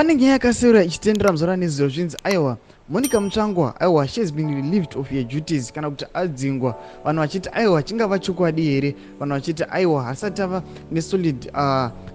Pane nyaya yakasewera ichitendera muzora nezizvo zvinzi aiwa Monica Mutsvangwa aiwa she has been relieved of her duties kana kuti adzingwa. Vanhu vachiti aiwa chingava chokwadi here, vanhu vachiti aiwa hasati ava nesolid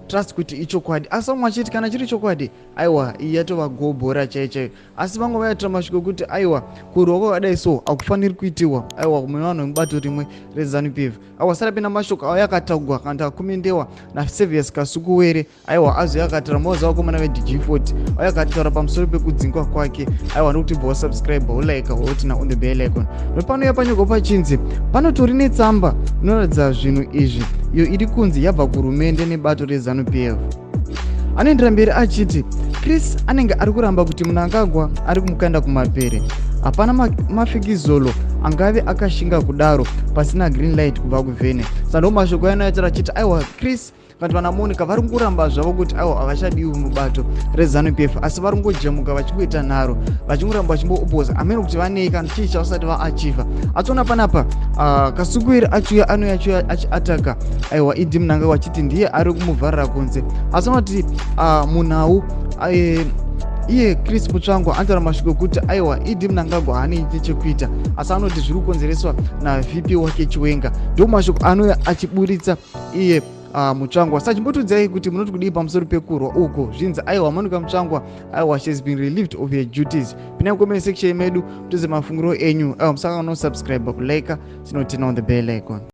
trust kuti ichokwadi, asi vamwe vachiti kana chiri chokwadi aiwa iyi yatova gobhora chaiyo. Asi vamwe vayatora mashoko kuti aiwa kurwa kwakadai so akufaniri kuitiwa aiwa mune vanhu vemubato rimwe reZANU-PF. Aiwa sara pena mashoko avo yakatagwa kana akakomendewa naSabc Kasukuwere aiwa azo yakatara moza vakomana veG40 yakataura pamusoro pekudzingwa kwake aiwa nokuti bva wasubscribe ulike wautina on the bell icon. Nopano yapanyogwa pachinzi panotori netsamba inoratidza zvinhu izvi iyo iri kunzi yabva kurumende nebato reZANU-PF. Anoendera mberi achiti Chris anenge ari kuramba kuti Mnangagwa ari kumukanda kumapere. Hapana mafikizolo angave akashinga kudaro pasina green light kubva kuvhene. Sando mashoko anoyatira achiti aiwa Chris vanhu vana Monica vari kuramba zvavo kuti aiwa havachadiwi mubato reZANU-PF asi vari kungojemuka vachingoita nharo vachingoramba vachimboopposa amene kuti vanei kana chii chavasati vaachiva. Ationa panapa Kasukuwere achiuya anoya achiataka aiwa Idi Mnangagwa achiti ndiye ari kumuvharira kunze. Asi anoti munhau iye Chris Mutsvangwa anotaura mashoko kuti aiwa Idi Mnangagwa haane chekuita asi anoti zviri kukonzereswa naVP wake Chiwenga. Ndo mashoko anoya achiburitsa iye Mutsvangwa. Sachimbotudzai kuti munoti kudii pamusoro pekurwa uko zvinzi aiwa Monica Mutsvangwa aiwa she has been relieved of her duties. Pinai mukomment section medu tize mafungiro enyu. Aiwa musaka no subscribe kulike sinotina on the bell icon.